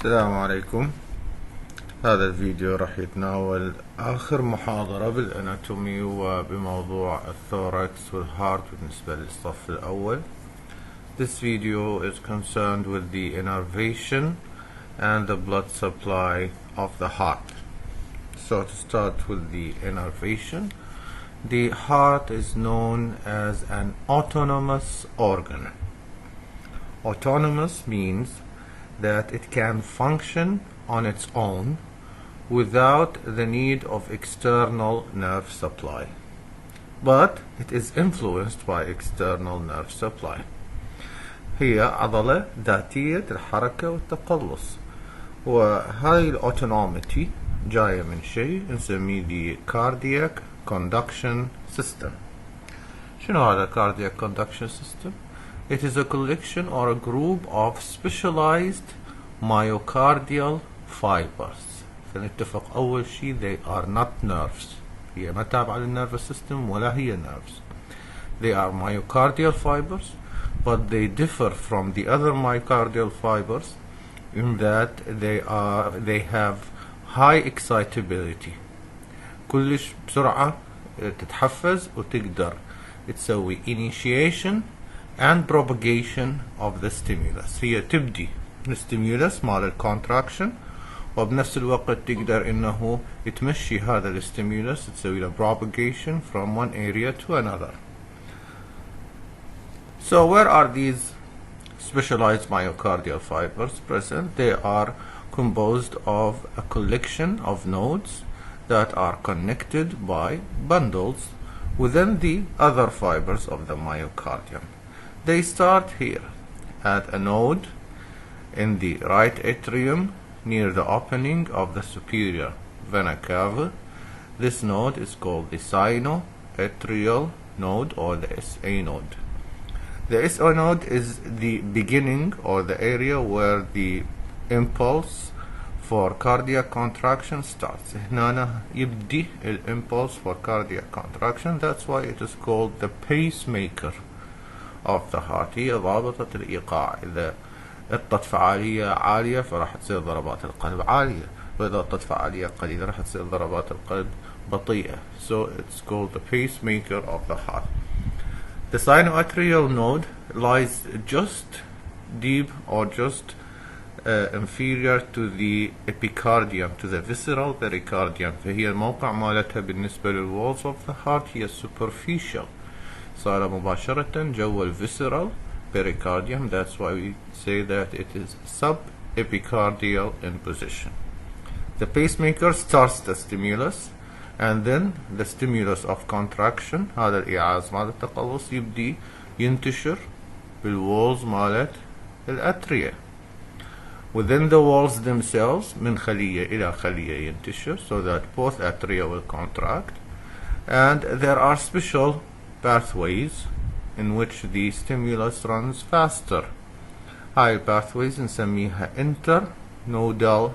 السلام عليكم. هذا الفيديو راح يتناول آخر محاضرة بالاناتومي وبموضوع الثوركس والهارت بالنسبة للصف الأول. This video is concerned with the innervation and the blood supply of the heart. So to start with the innervation, the heart is known as an autonomous organ. Autonomous means that it can function on its own without the need of external nerve supply, but it is influenced by external nerve supply. هي عضلة ذاتية الحركة والتقلص، وهاي الأوتونوميتي جاية من شيء نسميه the cardiac conduction system. شنو هذا cardiac conduction system? It is a collection or a group of specialized myocardial fibers. فنتفق أول شيء they are not nerves. هي ما تابعة للnervous system ولا هي nerves. They are myocardial fibers, but they differ from the other myocardial fibers in that they have high excitability. كلش بسرعة تتحفز وتقدر تسوي initiation and propagation of the stimulus. هي تبدي الستيمولس مال الكونتراكشن، وبنفس الوقت تقدر انه تمشي هذا الستيمولس تسوي له propagation from one area to another. So where are these specialized myocardial fibers present? They are composed of a collection of nodes that are connected by bundles within the other fibers of the myocardium. They start here at a node in the right atrium near the opening of the superior vena cava. This node is called the sinoatrial node or the SA node. The SA node is the beginning or the area where the impulse for cardiac contraction starts. هنا يبدي impulse for cardiac contraction. That's why it is called the pacemaker of the heart. هي ضابطة الإيقاع. إذا اطت فعالية عالية فراح تصير ضربات القلب عالية، وإذا اطت فعالية قليلة راح تصير ضربات القلب بطيئة. So it's called the pacemaker of the heart. The sinoatrial node lies just deep or just inferior to the epicardium, to the visceral pericardium. فهي الموقع مالتها بالنسبة للwalls of the heart هي superficial، صار مباشرة جوا الvisceral pericardium. That's why we say that it is subepicardial in position. The pacemaker starts the stimulus, and then the stimulus of contraction هذا الإيعاز مال التقلص يبدي ينتشر بالwalls مالت الأترية. Within the walls themselves من خلية إلى خلية ينتشر, so that both atria will contract, and there are special pathways in which the stimulus runs faster. هاي pathways نسميها internodal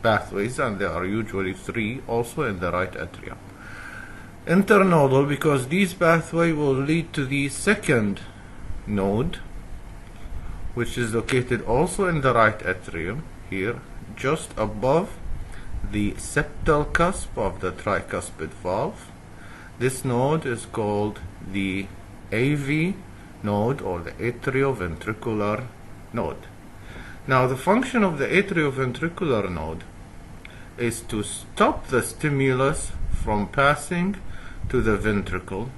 pathways, and there are usually 3 also in the right atrium. Internodal because these pathway will lead to the second node, which is located also in the right atrium here, just above the septal cusp of the tricuspid valve. This node is called the AV node or the atrioventricular node. Now the function of the atrioventricular node is to stop the stimulus from passing to the ventricle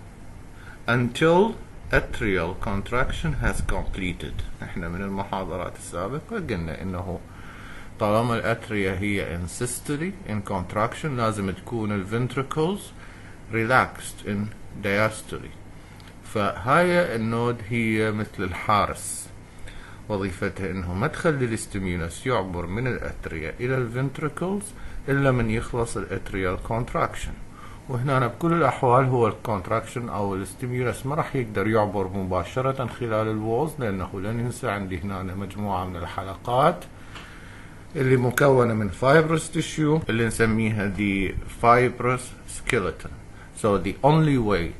until atrial contraction has completed. احنا من المحاضرات السابقة قلنا انه طالما الاتريا هي in systole in contraction لازم تكون الventricles relaxed in diastole. فهاي النود هي مثل الحارس، وظيفتها انه ما تخلي الستيمولس يعبر من الاتريا الى الفنتريكلز الا من يخلص الاتريال كونتراكشن. وهنا بكل الاحوال هو الكونتراكشن او الستيمولس ما راح يقدر يعبر مباشرة خلال الوولز، لانه لا ننسى عندي هنا مجموعة من الحلقات اللي مكونة من fibrous tissue اللي نسميها the fibrous skeleton. So the only way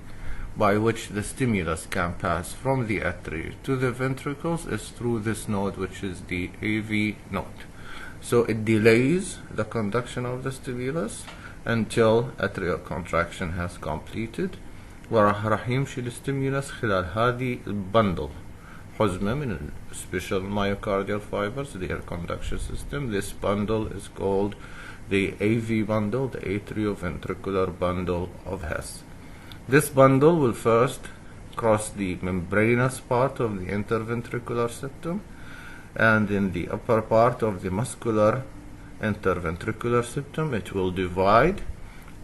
by which the stimulus can pass from the atria to the ventricles is through this node, which is the AV node. So it delays the conduction of the stimulus until atrial contraction has completed. وراح يمشي الستيمولس خلال هذه البندل حزمة من special myocardial fibers, the air conduction system. This bundle is called the AV bundle, the atrioventricular bundle of Hess. This bundle will first cross the membranous part of the interventricular septum, and in the upper part of the muscular interventricular septum it will divide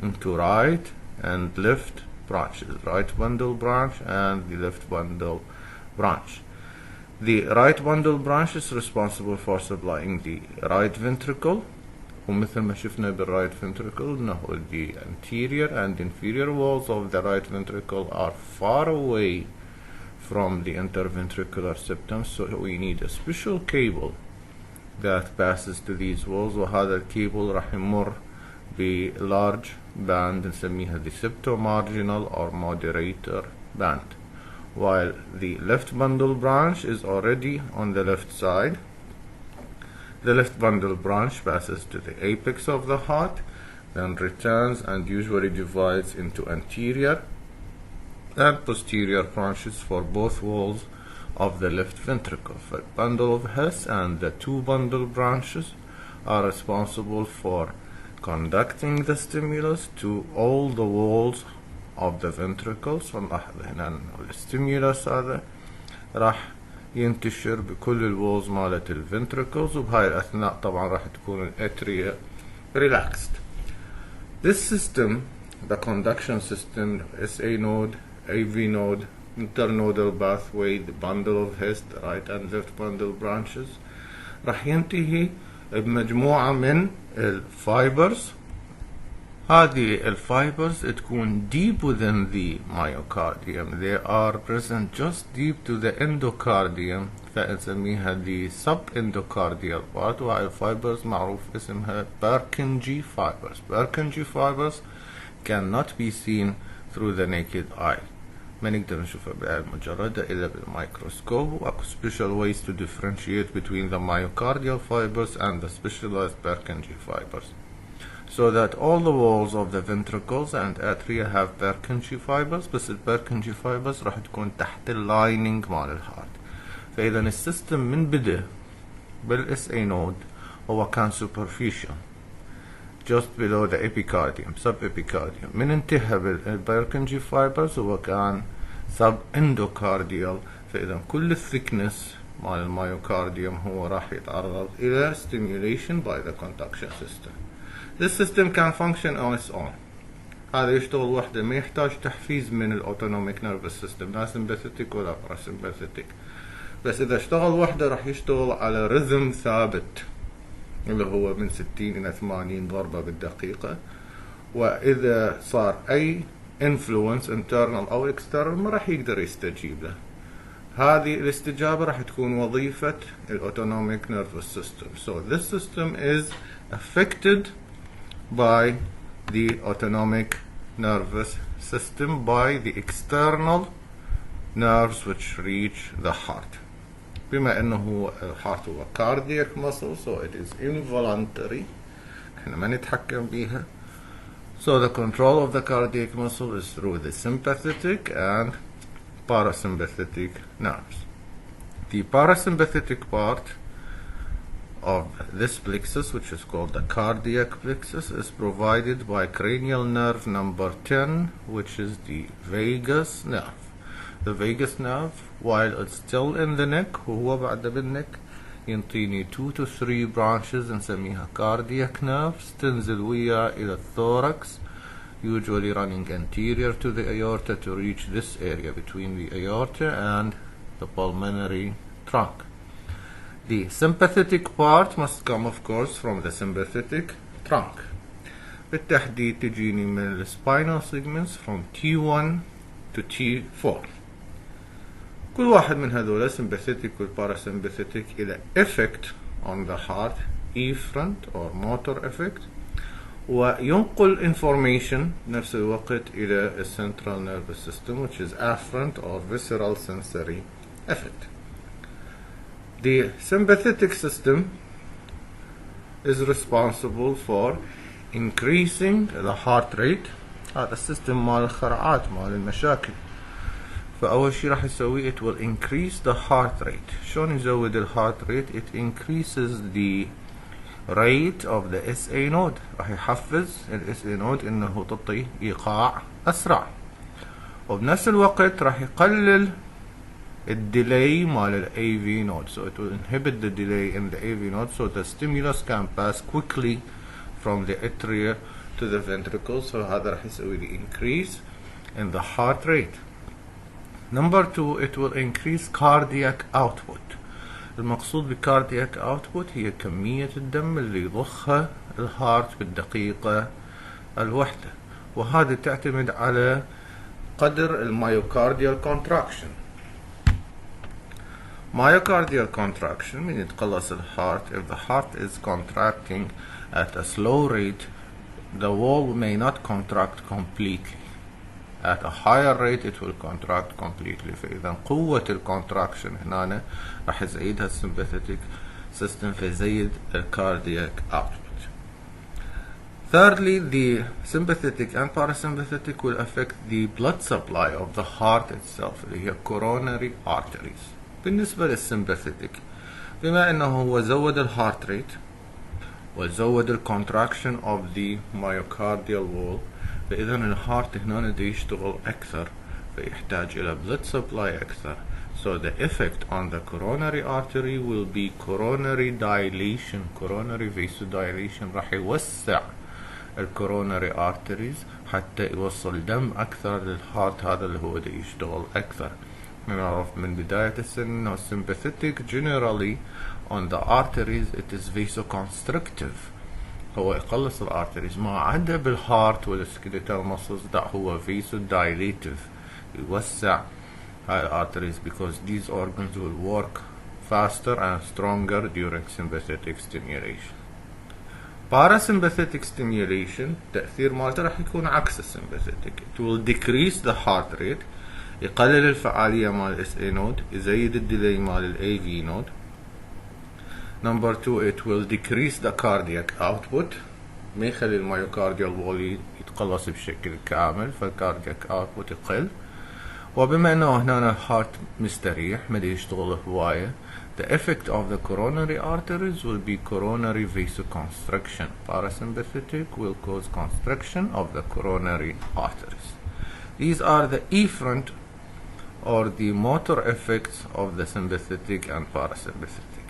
into right and left branches, right bundle branch and the left bundle branch. The right bundle branch is responsible for supplying the right ventricle, ومثل ما شفنا بالرايت ventricle انه the anterior and inferior walls of the right ventricle are far away from the interventricular septum, so we need a special cable that passes to these walls, وهذا الكيبل راح يمر بlarge band نسميها the septomarginal or moderator band, while the left bundle branch is already on the left side. The left bundle branch passes to the apex of the heart, then returns and usually divides into anterior and posterior branches for both walls of the left ventricle. The bundle of Hess and the two bundle branches are responsible for conducting the stimulus to all the walls of the ventricles. فنلاحظ هنا أنه الستيمولس هذا راح ينتشر بكل الوولز مالت الفنتركلز، وبهاي الأثناء طبعا راح تكون الأتريا relaxed. This system, the conduction system, SA node, AV node, internodal pathway, the bundle of Hess, the right and left bundle branches، راح ينتهي بمجموعة من الفايبرز. هذه الفايبرز تكون deep within the myocardium. They are present just deep to the endocardium، فنسميها the subendocardial part، وهاي الفايبرز معروف اسمها Purkinje fibers. Purkinje fibers cannot be seen through the naked eye. ما نقدر نشوفها بالعين المجردة إلا بالميكروسكوب، وأكو special ways to differentiate between the myocardial fibers and the specialized Purkinje fibers, so that all the walls of the ventricles and atria have Purkinje fibers، بس البيركنجي fibers راح تكون تحت اللايننج مال الهارت. فإذا السيستم من بدأ بالSA node هو كان superficial just below the epicardium, subepicardium. من انتهى بالبيركنجي fibers هو كان subendocardial. فإذا كل الثيكنس مال الميوكارديوم هو راح يتعرض إلى stimulation by the conduction system. This system can function on its own. هذا يشتغل وحده، ما يحتاج تحفيز من الأوتونوميك نيرفس سيستم، لا سمباثيتيك ولا باراسمباثيتيك. بس إذا اشتغل وحده راح يشتغل على رذم ثابت اللي هو من 60 إلى 80 ضربة بالدقيقة، وإذا صار أي influence internal أو external ما راح يقدر يستجيب له. هذه الاستجابة راح تكون وظيفة الأوتونوميك نيرفس سيستم. So this system is affected by the autonomic nervous system by the external nerves which reach the heart. بما انه الهارت هو cardiac muscle, so it is involuntary، احنا ما نتحكم بيها. So the control of the cardiac muscle is through the sympathetic and parasympathetic nerves. The parasympathetic part of this plexus, which is called the cardiac plexus, is provided by cranial nerve number 10, which is the vagus nerve. The vagus nerve, while it's still in the neck وهو بعد بالneck، ينطيني 2 to 3 branches نسميها cardiac nerves تنزل ويا إلى الثوركس، usually running anterior to the aorta to reach this area between the aorta and the pulmonary trunk. The sympathetic part must come of course from the sympathetic trunk. بالتحديد تجيني من spinal segments from T1 to T4. كل واحد من هذول sympathetic و parasympathetic إلى effect on the heart، efferent or motor effect، وينقل information نفس الوقت إلى central nervous system which is afferent or visceral sensory effect. The sympathetic system is responsible for increasing the heart rate. هذا السيستم مال الخرعات مال المشاكل. فأول شي راح يسوي it will increase the heart rate. شلون يزود ال heart rate؟ it increases the rate of the SA node. راح يحفز ال SA node إنه تعطي إيقاع أسرع. وبنفس الوقت راح يقلل الديلي مال ال AV node. So it will inhibit the delay in the AV node so the stimulus can pass quickly from the atria to the ventricles. So هذا راح يسوي the increase in the heart rate. Number 2, it will increase cardiac output. المقصود ب cardiac output هي كمية الدم اللي يضخها الهارت بالدقيقة الواحدة، وهذه تعتمد على قدر الميوكارديال contraction. Myocardial contraction من يتقلص الهارت. If the heart is contracting at a slow rate, the wall may not contract completely. At a higher rate it will contract completely. فإذا قوة الكونتراكشن هنا راح يزيدها الsympathetic system فيزيد cardiac output. Thirdly, the sympathetic and parasympathetic will affect the blood supply of the heart itself اللي هي coronary arteries. بالنسبة للsympathetic بما أنه هو زود الهارت ريت وزود الكونتراكشن of the myocardial wall، فإذا الهارت هنا دي يشتغل أكثر فيحتاج إلى blood supply أكثر. So the effect on the coronary artery will be coronary dilation, coronary vasodilation. راح يوسع الكوروناري arteries حتى يوصل دم أكثر للهارت هذا اللي هو دي يشتغل أكثر. نعرف من بداية السن إنه sympathetic generally on the arteries it is vasoconstrictive. هو يقلص الارتريز، ما عدا بالهارت والسكيليتال مسلز لا هو vasodilative يوسع هاي الارتريز because these organs will work faster and stronger during sympathetic stimulation. Parasympathetic stimulation تأثير مالته راح يكون عكس الsympathetic. It will decrease the heart rate، يقلل الفعالية مال SA node، يزيد الديلي مال AV node. Number 2, it will decrease the cardiac output، ما يخلي الميوكارديال وول يتقلص بشكل كامل فالكاردياك output يقل. وبما انه هنا الهارت مستريح ما يشتغل هواية the effect of the coronary arteries will be coronary vasoconstriction. Parasympathetic will cause constriction of the coronary arteries. These are the efferent or the motor effects of the sympathetic and parasympathetic.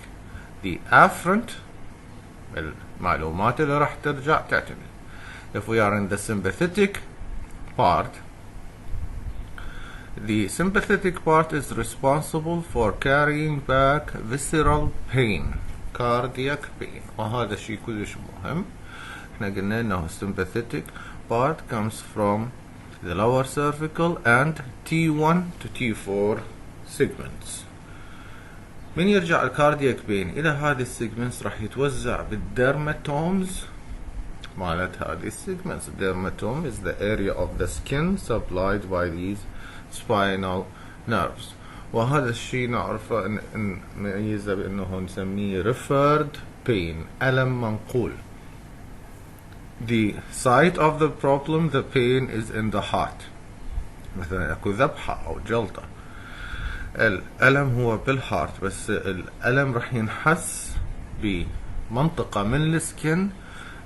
The afferent المعلومات اللي راح ترجع تعتمد. If we are in the sympathetic part, the sympathetic part is responsible for carrying back visceral pain, cardiac pain. وهذا شيء كلش مهم. احنا قلنا انه sympathetic part comes from the lower cervical and T1 to T4 segments. من يرجع الكاردياك بين إلى هذه السيجمنتس راح يتوزع بالديرماتومز مالت هذه السيجمنتس. الديرماتوم is the area of the skin supplied by these spinal nerves. وهذا الشيء نعرفه نميزه بأنه نسميه referred pain، ألم منقول. The site of the problem, the pain is in the heart. مثلا اكو ذبحة أو جلطة، الألم هو بالهارت بس الألم رح ينحس بمنطقة من السكن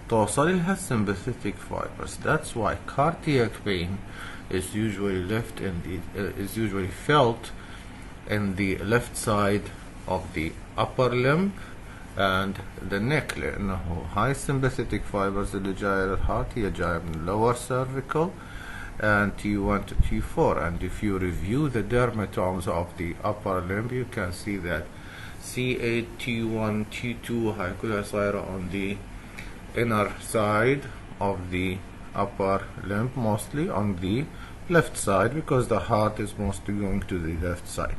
توصل لها sympathetic fibers. That's why cardiac pain is usually felt in the left side of the upper limb and the neck، لأنه هاي sympathetic fibers اللي جاية للهارت هي جاية من lower cervical and T1 to T4. And if you review the dermatomes of the upper limb you can see that C8, T1, T2 هاي كلها صايرة on the inner side of the upper limb, mostly on the left side because the heart is mostly going to the left side.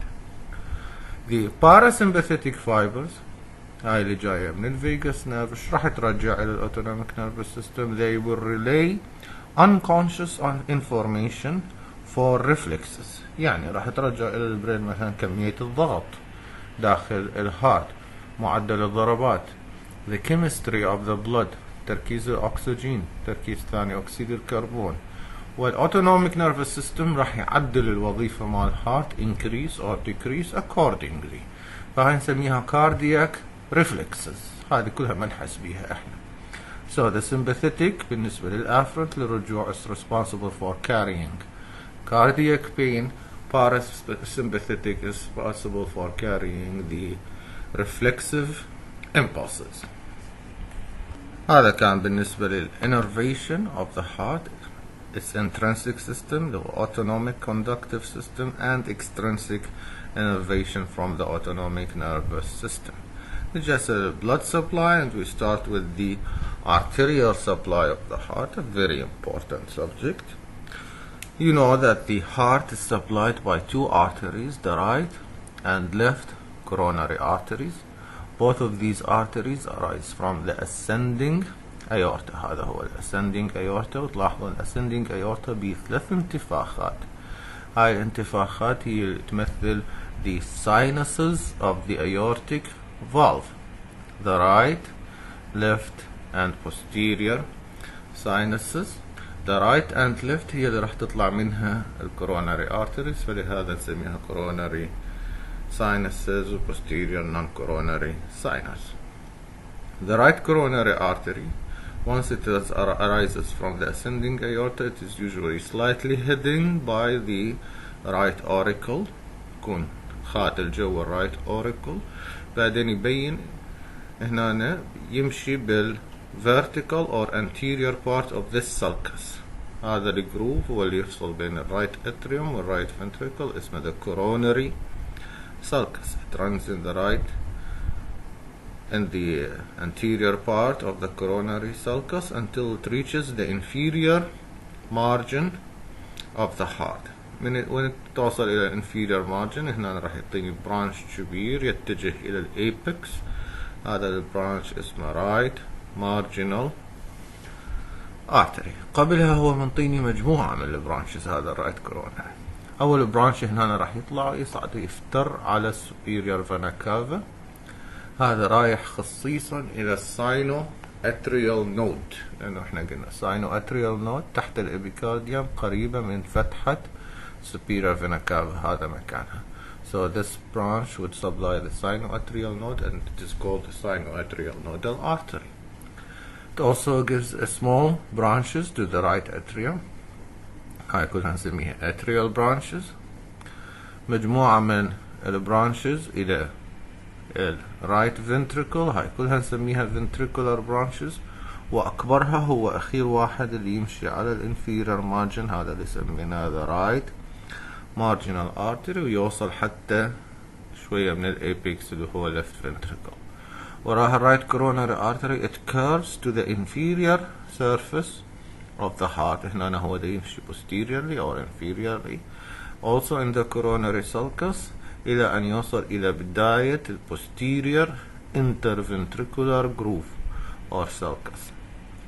The parasympathetic fibers هاي اللي جاية من الفيجاس نيرف ايش راح ترجع إلى الأوتونوميك نيرفس سيستم؟ They will relay unconscious information for reflexes. يعني راح ترجع إلى البرين مثلا كمية الضغط داخل الهارت، معدل الضربات، the chemistry of the blood، تركيز الأكسجين، تركيز ثاني أكسيد الكربون. والautonomic nervous system راح يعدل الوظيفة مال heart increase or decrease accordingly. فهاي نسميها cardiac reflexes. هذه كلها منحس بيها احنا. So the sympathetic بالنسبة للافرنت للرجوع is responsible for carrying cardiac pain. Parasympathetic is responsible for carrying the reflexive impulses. هذا كان بالنسبة للinnervation of the heart, its intrinsic system, the autonomic conductive system, and extrinsic innervation from the autonomic nervous system. It's just a blood supply, and we start with the arterial supply of the heart, a very important subject. You know that the heart is supplied by two arteries, the right and left coronary arteries. Both of these arteries arise from the ascending aorta. هذا هو ascending aorta. وتلاحظون ascending aorta بثلاث انتفاخات. هاي الانتفاخات هي تمثل the sinuses of the aortic valve, the right, left and posterior sinuses. The right and left هي اللي راح تطلع منها coronary arteries، فلهذا نسميها coronary sinuses و posterior non-coronary sinus. The right coronary artery, once it arises from the ascending aorta, it is usually slightly hidden by the right auricle. يكون خاتل جوا right auricle. بعدين يبين هنا يمشي vertical or anterior part of this sulcus. هذا الجروف هو اللي يفصل بين الرايت atrium والرايت ventricle، اسمه the coronary sulcus. It runs in the anterior part of the coronary sulcus until it reaches the inferior margin of the heart. when توصل إلى inferior margin هنا راح يعطيني branch كبير يتجه إلى الأبيكس. هذا البرانش اسمه right marginal artery. قبلها هو منطيني مجموعة من البرانشز. هذا الرايت كوروناري أول برانش هنا راح يطلع يصعد يفتر على superior vena cava. هذا رايح خصيصا إلى الساينو atrial node، لأنه احنا قلنا ساينو atrial node تحت الإبيكارديوم قريبة من فتحة superior vena cava. هذا مكانها. So this branch would supply the sinoatrial node, and it is called the sinoatrial nodal artery. It also gives small branches to the right atrium. هاي كلها نسميها atrial branches. مجموعة من البرانشز إلى right ventricle، هاي كلها نسميها ventricular branches. وأكبرها هو أخير واحد اللي يمشي على inferior margin، هذا اللي سميناه the right marginal artery، ويوصل حتى شوية من الأبيكس اللي هو left ventricle. وراها right coronary artery it curves to the inferior surface of the heart. هنا هو ده يمشي posteriorly or inferiorly also in the coronary sulcus إلى أن يوصل إلى بداية posterior interventricular groove or sulcus.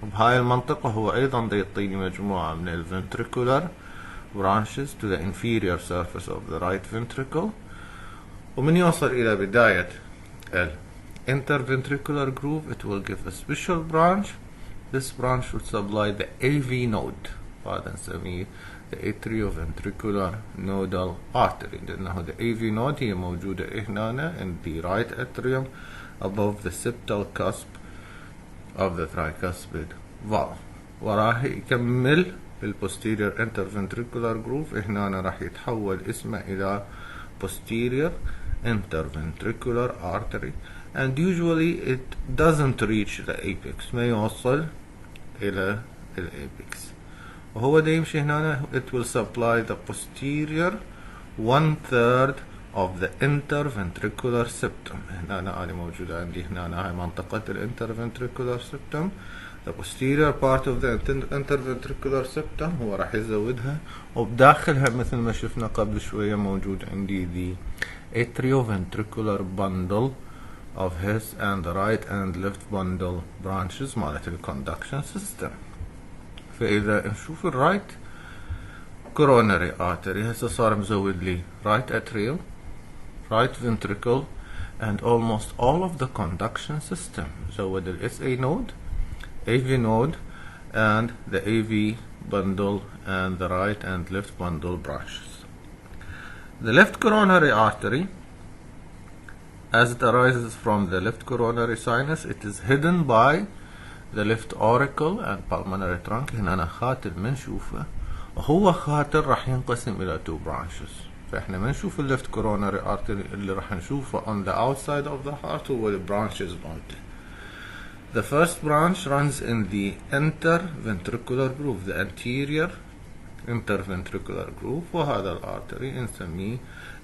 وبهاي المنطقة هو أيضا ده يعطيني مجموعة من ventricular branches to the inferior surface of the right ventricle. ومن يوصل إلى بداية interventricular groove it will give a special branch. This branch would supply the AV node. هذا نسميه the atrioventricular nodal artery، لأنه the AV node هي موجودة هنا in the right atrium above the septal cusp of the tricuspid valve. وراه يكمل بالposterior interventricular groove. هنا راح يتحول اسمه إلى posterior interventricular artery, and usually it doesn't reach the apex، ما يوصل إلى الأبيكس. وهو ده يمشي هنا it will supply the posterior 1/3 of the interventricular septum. هنا أنا موجودة عندي هنا هاي منطقة interventricular septum. The posterior part of the interventricular septum هو راح يزودها، وبداخلها مثل ما شفنا قبل شوية موجود عندي the atrioventricular bundle of his and the right and left bundle branches مالت الconduction system. فإذا نشوف الرايت coronary artery هسه صار مزود لي right atrium, right ventricle and almost all of the conduction system. So with the SA node, AV node, and the AV bundle and the right and left bundle branches. The left coronary artery, as it arises from the left coronary sinus, it is hidden by the left auricle and pulmonary trunk. هنا أنا خاتل ما نشوفه، وهو خاتل راح ينقسم إلى 2 branches. فإحنا ما نشوف الليفت coronary artery، اللي راح نشوفه on the outside of the heart هو the branches مالته. The first branch runs in the interventricular groove, the anterior interventricular groove، وهذا الارتري نسميه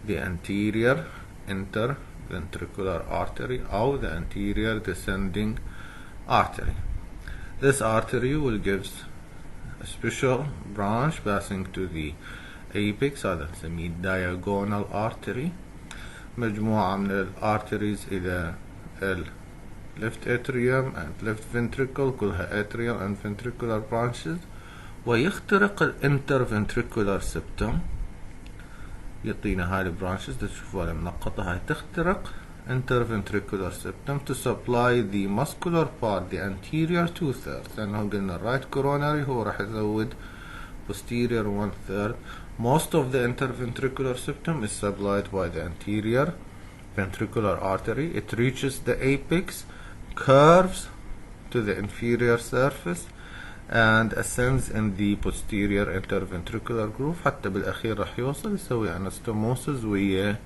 the anterior interventricular artery أو the anterior descending artery. This artery will give a special branch passing to the apex، هذا نسميه diagonal artery. مجموعة من الارتريز إلى left atrium and left ventricle، كلها atrial and ventricular branches، ويخترق الانترفنتريكولار سبتم. يعطينا هاي البرانشز تشوفوها منقطة، هاي تخترق interventricular septum to supply the muscular part, the anterior 2/3. لأنه قلنا right coronary هو راح يزود posterior 1/3. Most of the interventricular septum is supplied by the anterior ventricular artery. It reaches the apex, curves to the inferior surface, and ascends in the posterior interventricular groove حتى بالأخير راح يوصل يسوي anastomosis ويا